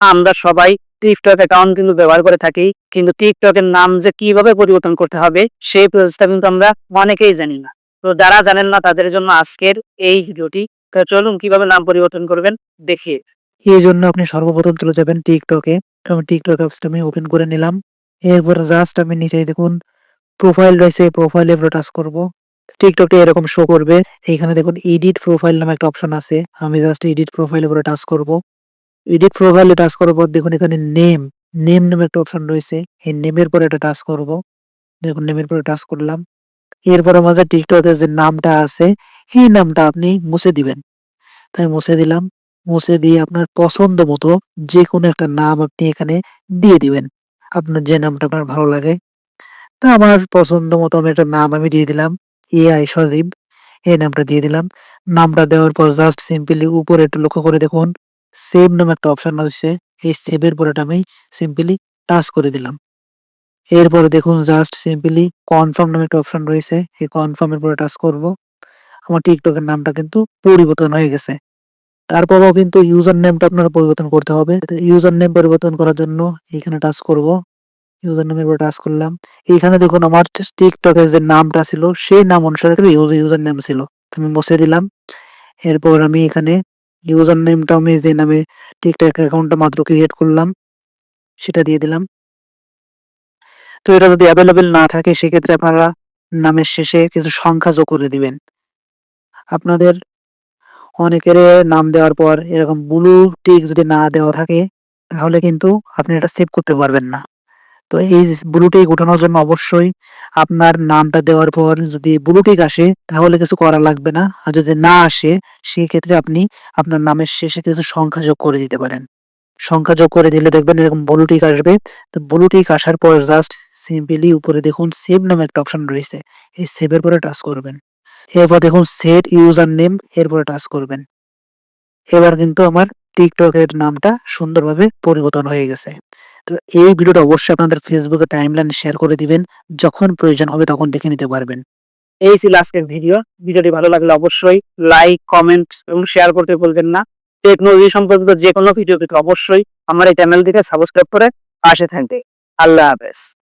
আমরা সবাই TikTok account কিন্তু ব্যবহার করে থাকি, কিন্তু টিকটকের নাম যে কিভাবে পরিবর্তন করতে হবে সেই প্রসেসটা কিন্তু আমরা অনেকেই জানি না। তো যারা জানেন না তাদের জন্য আজকের এই ভিডিওটি। তো চলুন কিভাবে নাম পরিবর্তন করবেন দেখি। এই জন্য আপনি সর্বপ্রথম চলে যাবেন টিকটকে। তো আমি টিকটক অ্যাপসটা আমি ওপেন করে নিলাম। এরপর জাস্ট আমি নিচেই দেখুন প্রোফাইল রয়েছে, প্রোফাইলে এবার টাচ করব। টিকটকটা এরকম শো করবে। এইখানে দেখুন এডিট প্রোফাইল নামে একটা অপশন আছে। আমি জাস্ট এডিট প্রোফাইলের উপরে টাচ করব। এডিট প্রোফাইলে টাচ করার পর দেখুন এখানে নেম নামে একটা অপশন রয়েছে। এই নেমের পরে একটা টাচ করব। দেখুন নেমের পরে টাচ করলাম। এরপর আমাদের টিকটকের যে নামটা আছে, এই নামটা আপনি মুছে দিবেন। তাই মুছে দিলাম। মুছে দিয়ে আপনার পছন্দ মতো যেকোনো একটা নাম আপনি এখানে দিয়ে দিবেন। আপনার যে নামটা আপনার ভালো লাগে। তো আমার পছন্দ মতো আমি একটা নাম আমি দিয়ে দিলাম। এআই সজীব। এই নামটা দিয়ে দিলাম। নামটা দেওয়ার পর জাস্ট সিম্পলি উপরে একটু লক্ষ্য করে দেখুন সেভ নামে একটা অপশন রয়েছে। এই সেভ এর পরেটা আমি সিম্পলি টাচ করে দিলাম। এরপরে দেখুন জাস্ট সিম্পলি কনফার্ম নামে একটা অপশন রয়েছে। এই কনফার্ম এর পরে টাচ করব। আমার টিকটকের নামটা কিন্তু পরিবর্তন হয়ে গেছে। তারপরেও কিন্তু ইউজার নেমটা আপনার পরিবর্তন করতে হবে। ইউজার নেম পরিবর্তন করার জন্য এখানে টাচ করব। ইউজার নেমের উপর টাচ করলাম। এইখানে দেখুন আমার টিকটকের যে নামটা ছিল সেই নাম অনুসারে কিন্তু ইউজার নেম ছিল। তো আমি মুছে দিলাম। এরপর আমি এখানে ইউজার নেমটা আমি যে নামে টিকটক অ্যাকাউন্টটা মাত্র ক্রিয়েট করলাম সেটা দিয়ে দিলাম। তো এটা যদি এভেইলেবল না থাকে সেক্ষেত্রে আপনারা নামের শেষে কিছু সংখ্যা যোগ করে দিবেন। আপনাদের অনেকের নাম দেওয়ার পর এরকম ব্লু টিক যদি না দেওয়া থাকে তাহলে কিন্তু আপনি এটা সেভ করতে পারবেন না। তো এই ব্লু টিক ওঠানোর জন্য অবশ্যই আপনার নামটা দেওয়ার পর যদি ব্লু টিক আসে তাহলে কিছু করা লাগবে না। আর যদি না আসে সেক্ষেত্রে আপনি আপনার নামের শেষে কিছু সংখ্যা যোগ করে দিতে পারেন। সংখ্যা যোগ করে দিলে দেখবেন এরকম ব্লু টিক আসবে। তো ব্লু টিক আসার পর জাস্ট সিম্পলি উপরে দেখুন সেভ নামে একটা অপশন রয়েছে। এই সেভ এর পরে টাচ করবেন। এরপর দেখুন সেট ইউজার নেম এরপরে টাচ করবেন। এবার কিন্তু আমার টিকটকের নামটা সুন্দরভাবে পরিবর্তন হয়ে গেছে। তো এই ভিডিওটা অবশ্যই আপনাদের ফেসবুকে টাইমলাইনে শেয়ার করে দিবেন। যখন প্রয়োজন হবে তখন দেখে নিতে পারবেন। এই ছিল আজকের ভিডিও। ভিডিওটি ভালো লাগলে অবশ্যই লাইক, কমেন্ট এবং শেয়ার করতে ভুলবেন না। টেকনোলজি সম্পর্কিত যে কোনো ভিডিও পেতে অবশ্যই আমার এই চ্যানেলটিকে সাবস্ক্রাইব করে পাশে থাকবে। আল্লাহ হাফেজ।